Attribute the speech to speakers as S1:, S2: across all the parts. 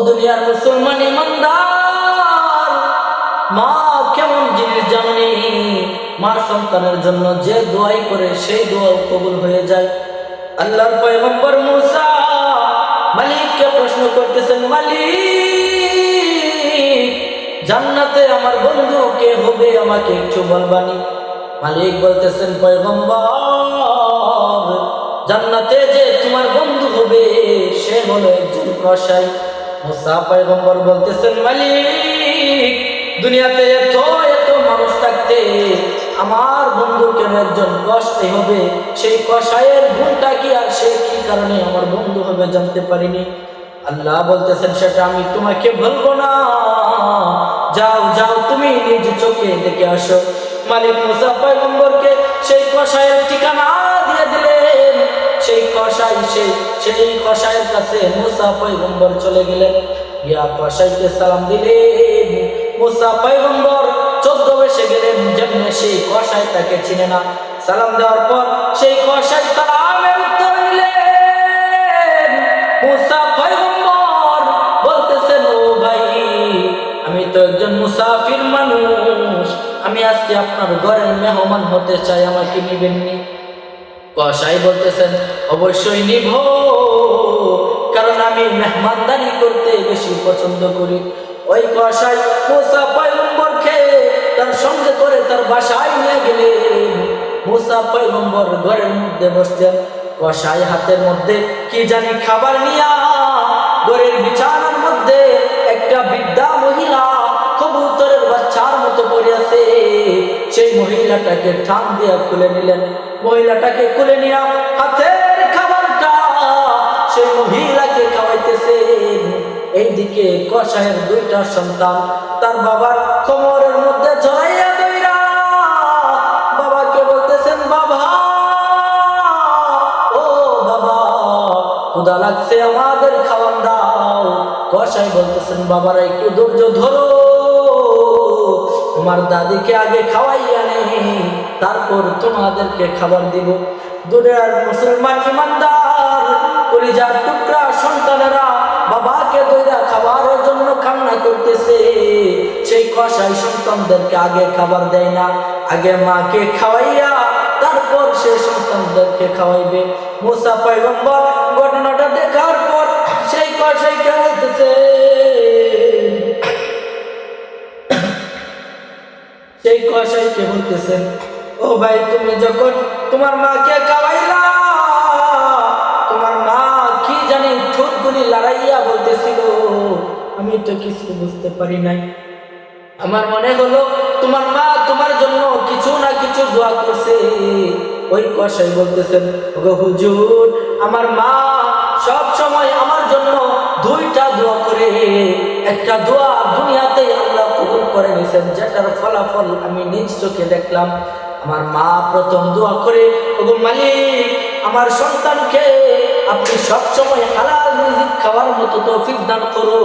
S1: দুনিয়ার মুসলমান ইমানদার, মা কেমন জিনিস জানি। মা সন্তানের জন্য যে দোয়াই করে সেই দোয়া কবুল হয়ে যায়। আল্লাহর পয়গম্বর মুসা মালিককে প্রশ্ন করতেছেন, মালিক জান্নাতে আমার বন্ধু কে হবে, আমাকে একটু বলবানি। মালিক বলতেছেন, পয়গম্বর জান্নাতে যে তোমার বন্ধু হবে সে হলো একজন কসাই। মুসা পয়গম্বর বলতেছেন, মালিক দুনিয়াতে এত এত মানুষ থাকতে আমার বন্ধু কেন একজন কসাই হবে? সেই কসাইয়ের গুণটা কি আর সে কি কারণে আমার বন্ধু হবে জানতে পারিনি। আল্লাহ বলতেছেন, সেটা আমি তোমাকে বলবো না, যাও যাও তুমি নিজ চোখে দেখে আসো। মালিক মুসা পয়গম্বরকে সেই কসাইয়ের ঠিকানা দিয়ে দিলেন। সেই কসাইয়ের কাছে মুসা পয়গম্বর চলে গেলেন, গিয়া কসাইকে সালাম দিলেন। মুসা পয়গম্বর ছদ্মবেশে গেলেন, যেমনি সেই কসাই তাকে চিনে না। সালাম দেওয়ার পর সেই কসাই সালামের উত্তর দিলেন। মুসা পয়গম্বর বলতেছেন, ও ভাই আমি তো একজন মুসাফির মানুষ, আমি আজকে আপনার ঘরের মেহমান হতে চাই, আমাকে নিবেননি? কসাই বলতেছেন, অবশ্যই নিব, কারণ আমি মেহমানদারি করতে বেশি পছন্দ করি। ওই কসাই মুসা পয়গম্বরকে তার সঙ্গে করে তার বাসায় নিয়ে গেলেন। মুসা পয়গম্বর ঘরের মধ্যে বসতেন, কসাই হাতের মধ্যে কি জানি খাবার নিয়া ঘরের বিছানার মধ্যে একটা বৃদ্ধা মহিলা কবুতরের বাচ্চার মতো পড়ে আছে। সেই মহিলাটাকে টান দিয়া খুলে নিলেন। মহিলাটাকে খুলে নিয়া হাতের খাবারটা সেই মহিলাকে খাওয়াইতেছেন। এইদিকে কসাইয়ের দুইটা সন্তান তার বাবার কোমরের মধ্যে জড়াইয়া দইরা বাবাকে বলতেছেন, বাবা ও বাবা ক্ষুধা লাগছে, আমাদের খাবার দাও। কসাই বলতেছেন, বাবারা একটু ধৈর্য ধরো, তোমার দাদিকে আগে খাওয়াইয়া নেই, তারপর তোমাদেরকে খাবার দিব। দুনিয়ার মুসলমান ইমানদার কলিজার টুকরা সন্তানেরা বাবাকে দইরা খাবারের জন্য কান্না করতেছে। সেই কসাই সন্তানদেরকে আগে খাবার দেয় না, আগে মাকে খাওয়াইয়া তারপর সে সন্তানদেরকে খাওয়াইবে। মুসা পয়গম্বর ঘটনাটা দেখার পর সেই কসাইকে বলতেছে, সেই কসাইকে বলতেছেন, ও ভাই তুমি যখন তোমার মাকে খাওয়াইলা, তোমার মা কি জানি ঠোঁটগুলি লড়াইয়া বলতেছিল, আমি তো কিছু বুঝতে পারি নাই। আমার মনে হলো তোমার মা তোমার জন্য কিছু না কিছু দোয়া করছে। ওই কসাই বলতেছেন, ওগো হুজুর আমার মা সব সময় আমার জন্য দুইটা দোয়া করে। একটা দোয়া দুনিয়াতে আল্লাহ কবুল করে নিয়েছেন, যেটার ফলাফল আমি নিজ চোখে দেখলাম। আমার মা প্রথম দোয়া করে, ওগো মালিক আমার সন্তানকে আপনি সব সময় হালাল রিজিক খাওয়ার মতো তৌফিক দান করো,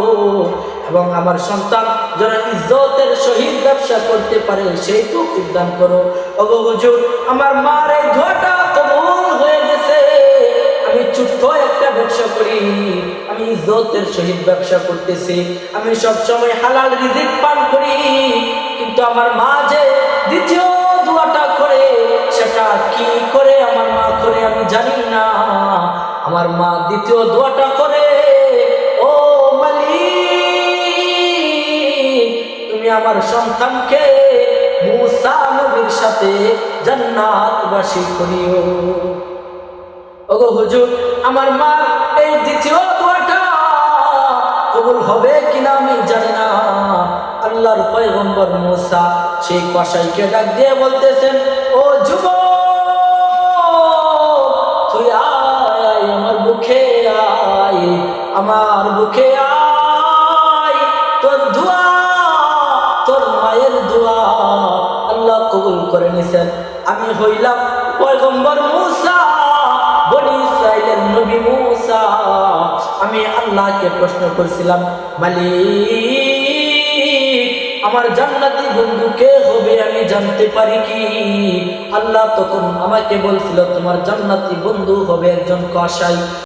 S1: এবং আমার সন্তান যেন ইজ্জতের সহিত ব্যবসা করতে পারে সেই তৌফিক দান করো। ওগো হুজুর আমার মার এই দোয়াটা কবুল হয়ে গেছে। আমি ছোট্ট একটা ব্যবসা করি, আমি ইজ্জতের সহিত ব্যবসা করতেছি, আমি সব সময় হালাল রিজিক পান করি, কিন্তু আমার মা যে দ্বিতীয় দোয়াটা করে সেটা কি করে আমার মা করে আমি জানি না। আমার মা দ্বিতীয় দোয়াটা করে, ও মালিক তুমি আমার সন্তানকে মুসা নবীর সাথে জান্নাতবাসী করিও। ওগো হুজুর আমার মা এই দ্বিতীয় দোয়াটা কবুল হবে কিনা আমি জানি না। আল্লাহর পয়গম্বর মুসা সেই কসাইকে ডাক দিয়ে বলতেছেন, ও যুবক তুই আয় আমার বুকে আয়, আমার বুকে আয়, তোর দোয়া তোর মায়ের দোয়া আল্লাহ কবুল করে নিছেন। আমি হইলাম পয়গম্বর মুসা, বনি ইসরাইলের নবী মুসা। আমি আল্লাহকে প্রশ্ন করছিলাম, মালিক আমার জান্নাতি বন্ধু কে হবে আমি জানতে পারি কি? আল্লাহ তখন আমাকে বলছিল তোমার জান্নাতি বন্ধু হবে একজন কসাই।